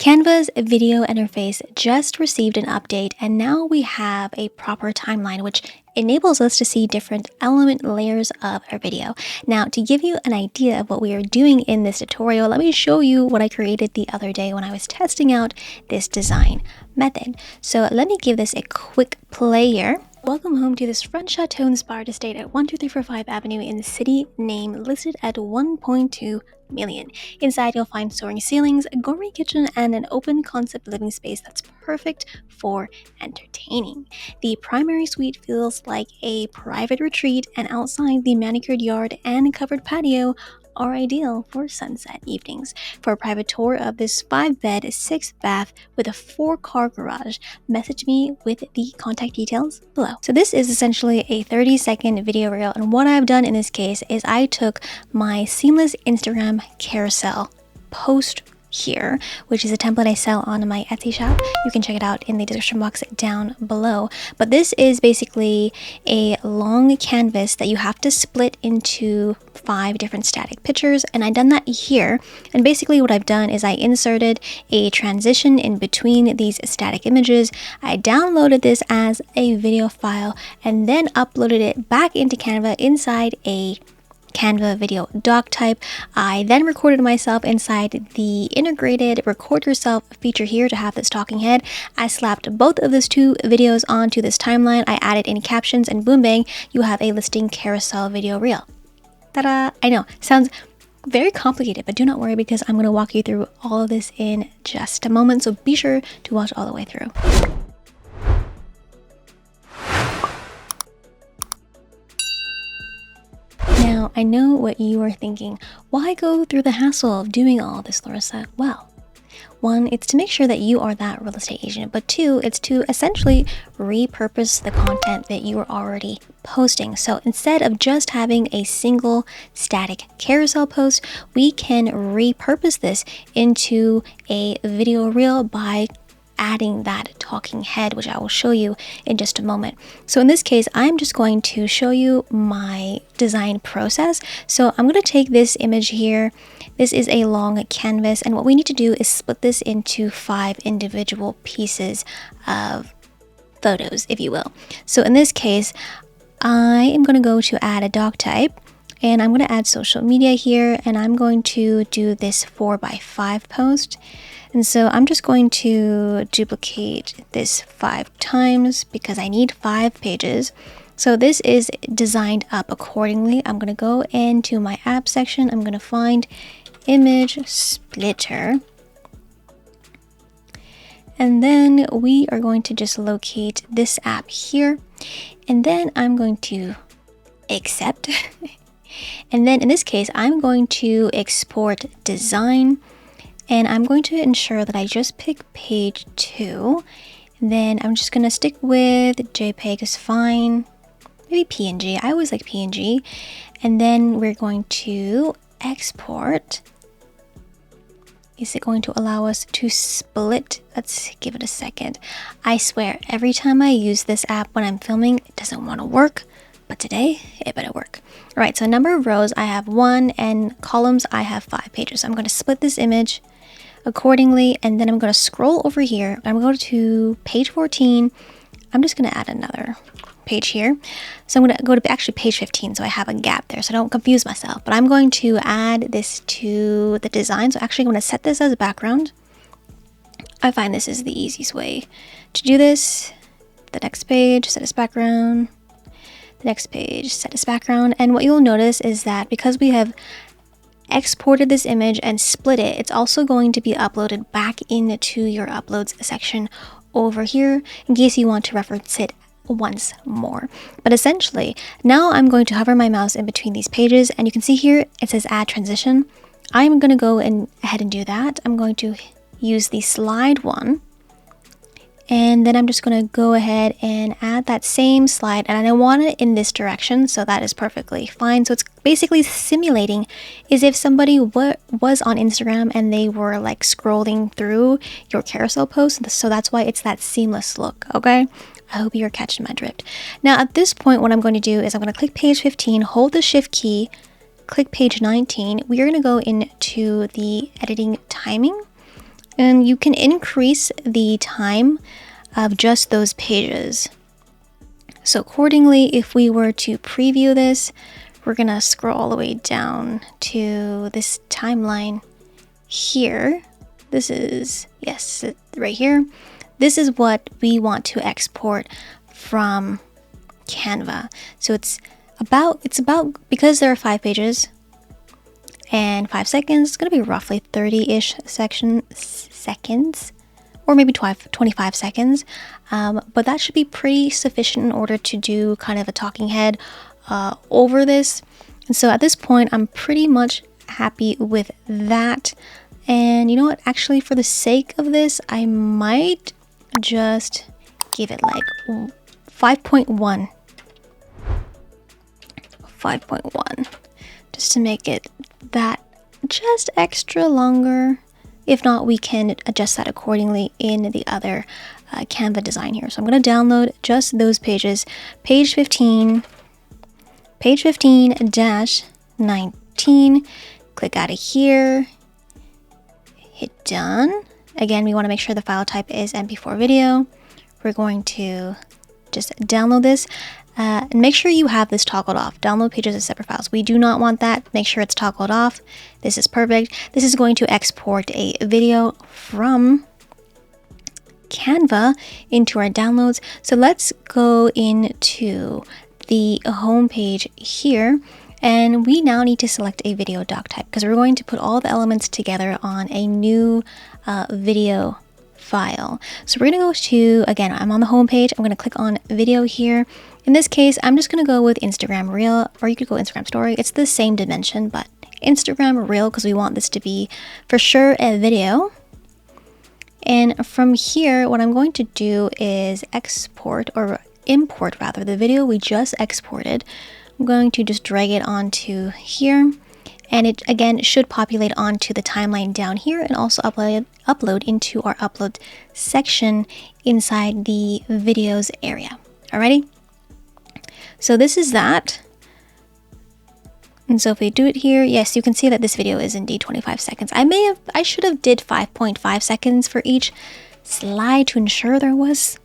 Canva's video interface just received an update, and now we have a proper timeline, which enables us to see different element layers of our video. Now, to give you an idea of what we are doing in this tutorial, let me show you what I created the other day when I was testing out this design method. So let me give this a quick play here. Welcome home to this French chateau-inspired estate at 12345 Avenue in the city name listed at 1.2 million. Inside you'll find soaring ceilings, a gourmet kitchen, and an open concept living space that's perfect for entertaining. The primary suite feels like a private retreat, and outside the manicured yard and covered patio are ideal for sunset evenings. For a private tour of this 5-bed, 6-bath with a 4-car garage, message me with the contact details below. So this is essentially a 30-second video reel, and what I've done in this case is I took my seamless Instagram carousel post here, which is a template I sell on my Etsy shop. You can check it out in the description box down below. But this is basically a long canvas that you have to split into 5 different static pictures, and I've done that here. And basically what I've done is I inserted a transition in between these static images. I downloaded this as a video file and then uploaded it back into Canva inside a Canva video doc type. I then recorded myself inside the integrated record yourself feature here to have this talking head. I slapped both of those 2 videos onto this timeline. I added in captions, and boom bang, you have a listing carousel video reel. Ta-da! I know, sounds very complicated, but do not worry because I'm going to walk you through all of this in just a moment, so be sure to watch all the way through. Now, I know what you are thinking. Why go through the hassle of doing all this, Laressa? Well, 1, it's to make sure that you are that real estate agent, but 2, it's to essentially repurpose the content that you are already posting. So instead of just having a single static carousel post, we can repurpose this into a video reel by adding that talking head, which I will show you in just a moment. So in this case, I'm just going to show you my design process. So I'm going to take this image here. This is a long canvas, and what we need to do is split this into 5 individual pieces of photos, if you will. So in this case, I am going to go to add a doc type, and I'm going to add social media here, and I'm going to do this 4x5 post. And so I'm just going to duplicate this 5 times because I need 5 pages. So this is designed up accordingly. I'm going to go into my app section. I'm going to find image splitter. And then we are going to just locate this app here. And then I'm going to accept. And then in this case, I'm going to export design. And I'm going to ensure that I just pick page 2. And then I'm just going to stick with JPEG is fine. Maybe PNG. I always like PNG. And then we're going to export. Is it going to allow us to split? Let's give it a second. I swear, every time I use this app when I'm filming, it doesn't want to work. But today, it better work. All right, so number of rows, I have 1, and columns, I have 5 pages. So I'm going to split this image accordingly, and then I'm going to scroll over here. I'm going to go to page 14. I'm just going to add another page here. So I'm going to go to actually page 15, so I have a gap there, so I don't confuse myself. But I'm going to add this to the design. So actually I'm going to set this as a background. I find this is the easiest way to do this. The next page, set as background. The next page, set as background. And what you'll notice is that because we have exported this image and split it, it's also going to be uploaded back into your uploads section over here in case you want to reference it once more. But essentially, now I'm going to hover my mouse in between these pages, and you can see here it says add transition. I'm going to go ahead and do that. I'm going to use the slide one, and then I'm just going to go ahead and add that same slide, and I want it in this direction, so that is perfectly fine. So it's basically simulating as if somebody was on Instagram and they were like scrolling through your carousel post. So that's why it's that seamless look, okay? I hope you're catching my drift. Now at this point, what I'm going to do is I'm going to click page 15, hold the shift key, click page 19. We are going to go into the editing timing. And you can increase the time of just those pages. So accordingly, if we were to preview this, we're gonna scroll all the way down to this timeline here. This is, yes, right here. This is what we want to export from Canva. So it's about, because there are 5 pages and 5 seconds, it's gonna be roughly 30-ish seconds, or maybe 25 seconds. But that should be pretty sufficient in order to do kind of a talking head over this. And so at this point, I'm pretty much happy with that. And you know what? Actually, for the sake of this, I might just give it like 5.1. 5.1. Just to make it that just extra longer. If not, we can adjust that accordingly in the other Canva design here. So I'm going to download just those pages. Page 15, page 15-19. Click out of here. Hit done. Again, we want to make sure the file type is MP4 video. We're going to just download this. And make sure you have this toggled off. Download pages as separate files. We do not want that. Make sure it's toggled off. This is perfect. This is going to export a video from Canva into our downloads. So let's go into the home page here. And we now need to select a video doc type because we're going to put all the elements together on a new video file. So we're going to go to, again, I'm on the home page. I'm going to click on video here. In this case, I'm just going to go with Instagram Reel, or you could go Instagram Story. It's the same dimension, but Instagram Reel because we want this to be for sure a video. And from here, what I'm going to do is export, or import rather, the video we just exported. I'm going to just drag it onto here. And it, again, should populate onto the timeline down here and also upload into our upload section inside the videos area. Alrighty? So this is that. And so if we do it here, yes, you can see that this video is indeed 25 seconds. I should have did 5.5 seconds for each slide to ensure there was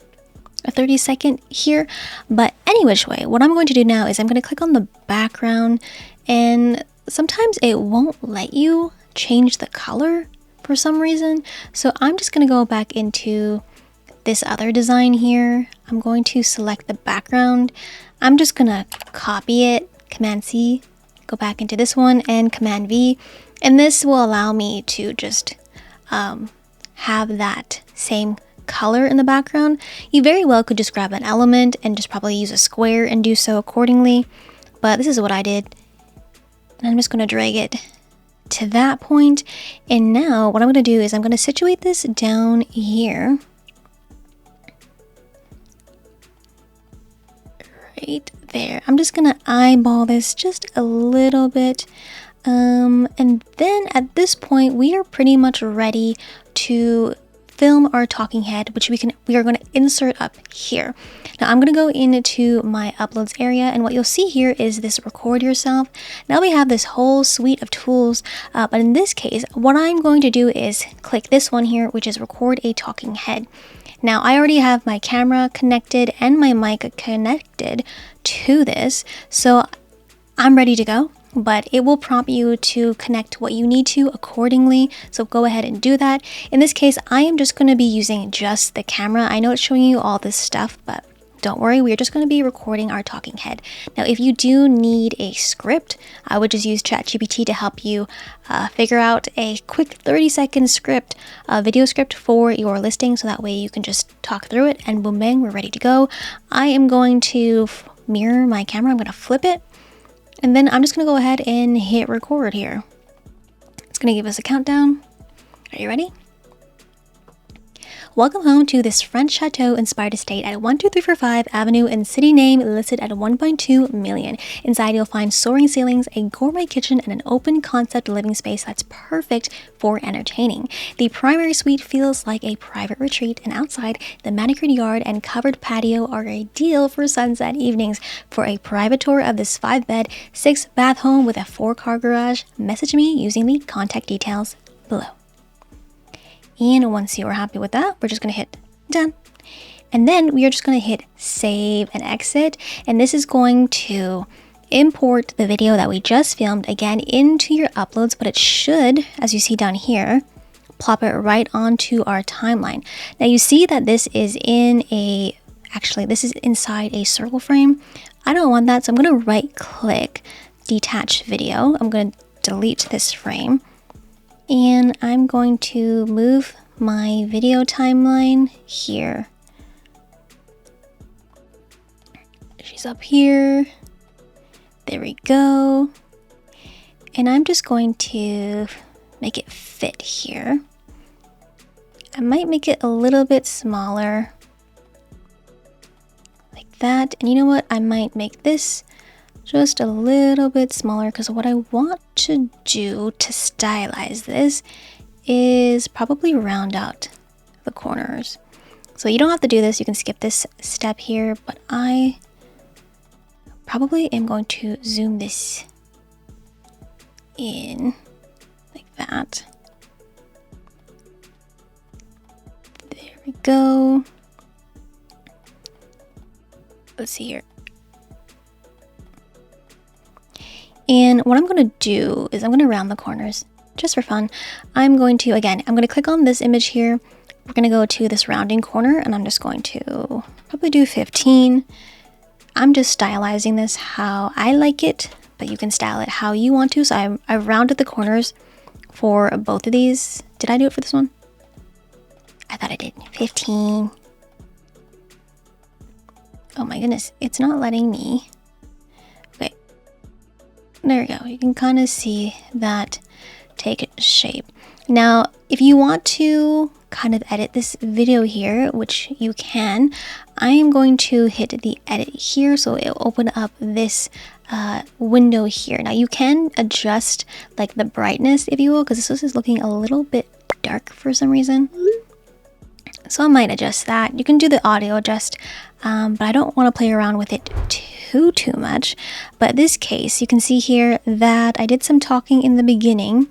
a 30-second here. But any which way, what I'm going to do now is I'm going to click on the background, and sometimes it won't let you change the color for some reason. So I'm just going to go back into this other design here. I'm going to select the background. I'm just going to copy it, Command C, go back into this one, and Command V. And this will allow me to just have that same color in the background. You very well could just grab an element and just probably use a square and do so accordingly. But this is what I did. And I'm just going to drag it to that point. And now what I'm going to do is I'm going to situate this down here. Right there. I'm just going to eyeball this just a little bit. And then at this point, we are pretty much ready to film our talking head, which we are going to insert up here. Now I'm going to go into my uploads area, and what you'll see here is this record yourself. Now we have this whole suite of tools, but in this case, what I'm going to do is click this one here, which is record a talking head. Now I already have my camera connected and my mic connected to this, so I'm ready to go. But it will prompt you to connect what you need to accordingly. So go ahead and do that. In this case, I am just going to be using just the camera. I know it's showing you all this stuff, but don't worry, we're just going to be recording our talking head. Now, if you do need a script, I would just use ChatGPT to help you figure out a quick 30-second script, video script for your listing. So that way you can just talk through it and boom, bang, we're ready to go. I am going to mirror my camera. I'm going to flip it. And then I'm just going to go ahead and hit record here. It's going to give us a countdown. Are you ready? Welcome home to this French chateau-inspired estate at 12345 Avenue and city name listed at 1.2 million. Inside you'll find soaring ceilings, a gourmet kitchen, and an open concept living space that's perfect for entertaining. The primary suite feels like a private retreat, and outside, the manicured yard and covered patio are ideal for sunset evenings. For a private tour of this 5-bed, 6-bath home with a 4-car garage, message me using the contact details below. And once you are happy with that, we're just gonna hit done. And then we are just gonna hit save and exit. And this is going to import the video that we just filmed again into your uploads, but it should, as you see down here, plop it right onto our timeline. Now you see that this is this is inside a circle frame. I don't want that, so I'm gonna right click, detach video. I'm gonna delete this frame, and I'm going to move my video timeline here. She's up here. There we go. And I'm just going to make it fit here. I might make it a little bit smaller, like that. And you know what? I might make this just a little bit smaller, because what I want to do to stylize this is probably round out the corners. So you don't have to do this, you can skip this step here, but I probably am going to zoom this in like that. There we go. Let's see here. And what I'm going to do is I'm going to round the corners just for fun. I'm going to click on this image here. We're going to go to this rounding corner, and I'm just going to probably do 15. I'm just stylizing this how I like it, but you can style it how you want to. So I rounded the corners for both of these. Did I do it for this one? I thought I did. 15. Oh my goodness, it's not letting me. Okay, there we go. You can kind of see that take shape. Now, if you want to kind of edit this video here, which you can, I am going to hit the edit here, so it'll open up this window here. Now you can adjust like the brightness, if you will, because this is looking a little bit dark for some reason. So I might adjust that. You can do the audio adjust, but I don't want to play around with it too much. But in this case, you can see here that I did some talking in the beginning.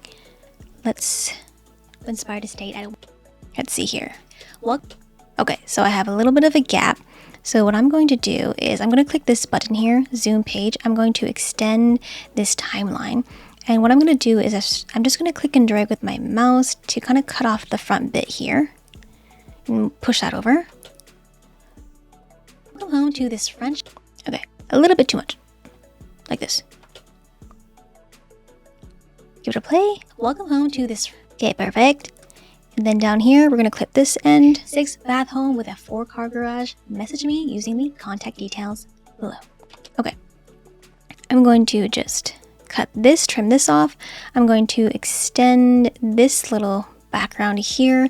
Let's inspire to state. Let's see here. What? Okay, so I have a little bit of a gap. So what I'm going to do is I'm going to click this button here, zoom page. I'm going to extend this timeline. And what I'm going to do is I'm just going to click and drag with my mouse to kind of cut off the front bit here and push that over. Welcome home to this French. Okay, a little bit too much. Like this. Give it a play. Welcome home to this. Okay, perfect. And then down here, we're going to clip this end. 6-bath home with a 4-car garage. Message me using the contact details below. Okay. I'm going to just cut this, trim this off. I'm going to extend this little background here.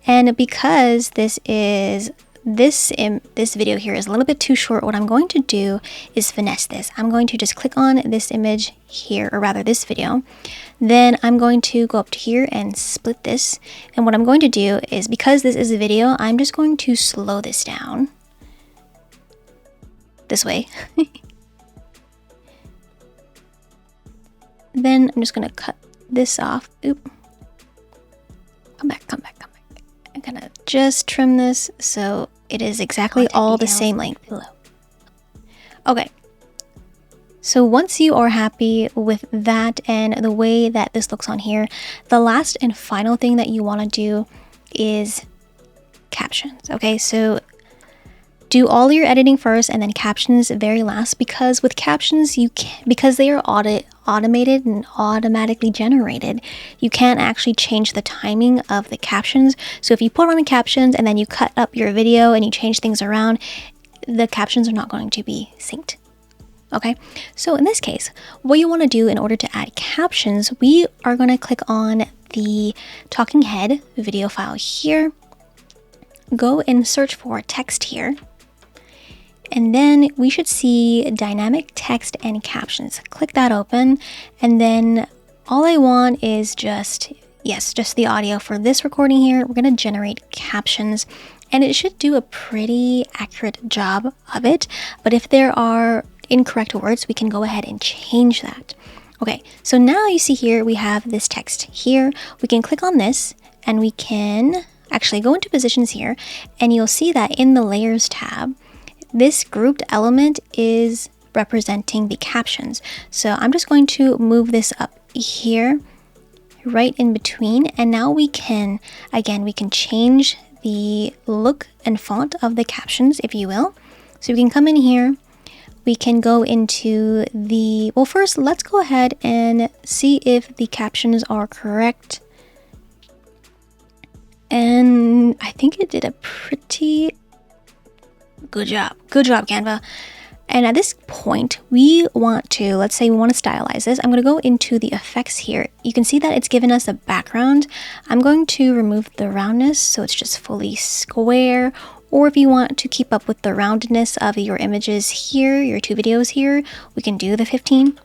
And because this video here is a little bit too short, what I'm going to do is finesse this. I'm going to just click on this image here, or rather this video. Then I'm going to go up to here and split this. And what I'm going to do is, because this is a video, I'm just going to slow this down this way. Then I'm just going to cut this off. Oop. Come back. I'm gonna just trim this so it is exactly all the same length below. Okay. So once you are happy with that and the way that this looks on here, the last and final thing that you want to do is captions. Okay, so do all your editing first and then captions very last, because with captions because they are automated and automatically generated, you can't actually change the timing of the captions. So if you put on the captions and then you cut up your video and you change things around, the captions are not going to be synced. Okay, so in this case, what you want to do in order to add captions, we are going to click on the talking head video file here, go and search for text here, and then we should see dynamic text and captions. Click that open, and then all I want is just the audio for this recording here. We're going to generate captions, and it should do a pretty accurate job of it. But if there are incorrect words, we can go ahead and change that. Okay, so now you see here we have this text here. We can click on this and we can actually go into positions here, and you'll see that in the layers tab, this grouped element is representing the captions. So I'm just going to move this up here, right in between, and now we can, again, we can change the look and font of the captions, if you will. So we can come in here, we can go into the, well, first let's go ahead and see if the captions are correct. And I think it did a pretty good job. Good job, Canva. And at this point, we want to, let's say we want to stylize this. I'm going to go into the effects here. You can see that it's given us a background. I'm going to remove the roundness so it's just fully square. Or if you want to keep up with the roundness of your images here, your two videos here, we can do the 15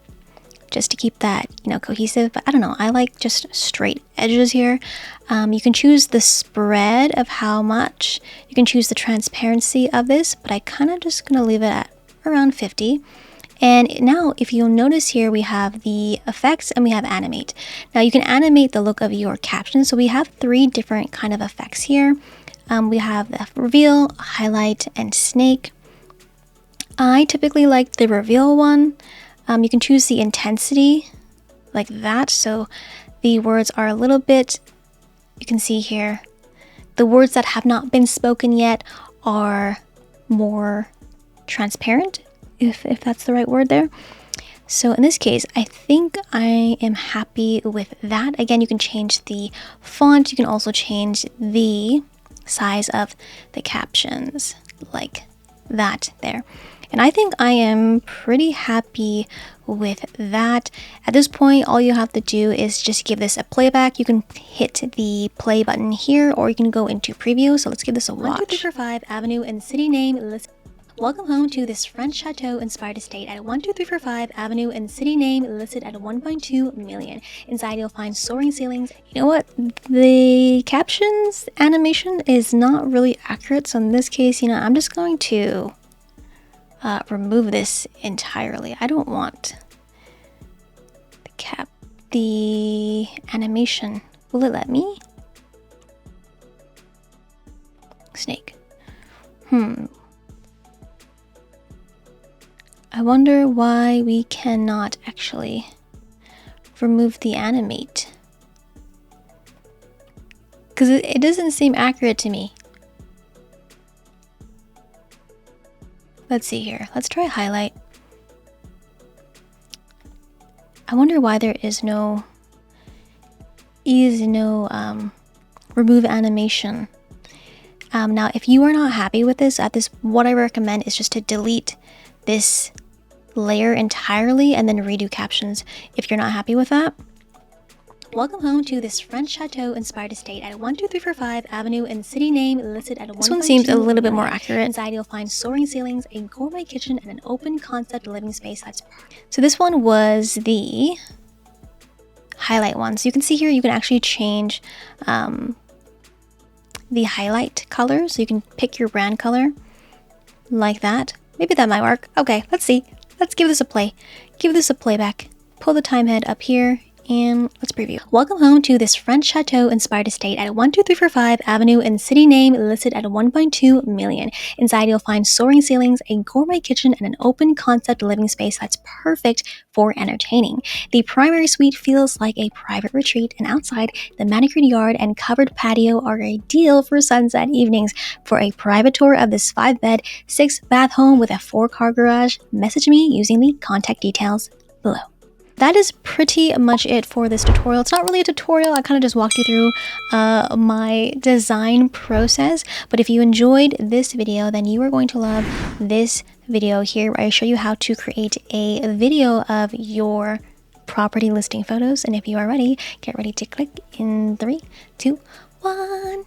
just to keep that, you know, cohesive. But I don't know, I like just straight edges here. You can choose the spread of how much. You can choose the transparency of this, but I kind of just going to leave it at around 50. And now if you'll notice here, we have the effects and we have animate. Now you can animate the look of your caption. So we have 3 different kind of effects here. We have the reveal, highlight, and snake. I typically like the reveal one. You can choose the intensity like that. So the words are a little bit, you can see here, the words that have not been spoken yet are more transparent, if that's the right word there. So in this case, I think I am happy with that. Again, you can change the font. You can also change the size of the captions like that there. And I think I am pretty happy with that. At this point, all you have to do is just give this a playback. You can hit the play button here, or you can go into preview. So let's give this a watch. 12345 Avenue and city name listed. Welcome home to this French chateau inspired estate at 12345 Avenue and city name listed at 1.2 million. Inside you'll find soaring ceilings. You know what? The captions animation is not really accurate. So in this case, you know, I'm just going to remove this entirely. I don't want the animation. Will it let me? Snake. I wonder why we cannot actually remove the animate. Because it doesn't seem accurate to me. Let's see here. Let's try highlight. I wonder why there is no remove animation. Now, if you are not happy with this, what I recommend is just to delete this layer entirely and then redo captions if you're not happy with that. Welcome home to this French chateau inspired estate at 12345 Avenue and city name listed at 1.2. This one seems a little bit more accurate. Inside you'll find soaring ceilings, a gourmet kitchen, and an open concept living space. So this one was the highlight one. So you can see here you can actually change the highlight color. So you can pick your brand color like that. Maybe that might work. Okay, let's see. Let's give this a play. Give this a playback. Pull the time head up here and let's preview. Welcome home to this French chateau inspired estate at 12345 Avenue and city name listed at 1.2 million. Inside you'll find soaring ceilings, a gourmet kitchen, and an open concept living space that's perfect for entertaining. The primary suite feels like a private retreat, and outside, the manicured yard and covered patio are ideal for sunset evenings. For a private tour of this 5-bed, 6-bath home with a 4-car garage, message me using the contact details below. That is pretty much it for this tutorial. It's not really a tutorial. I kind of just walked you through my design process. But if you enjoyed this video, then you are going to love this video here where I show you how to create a video of your property listing photos. And if you are ready, get ready to click in 3, 2, 1.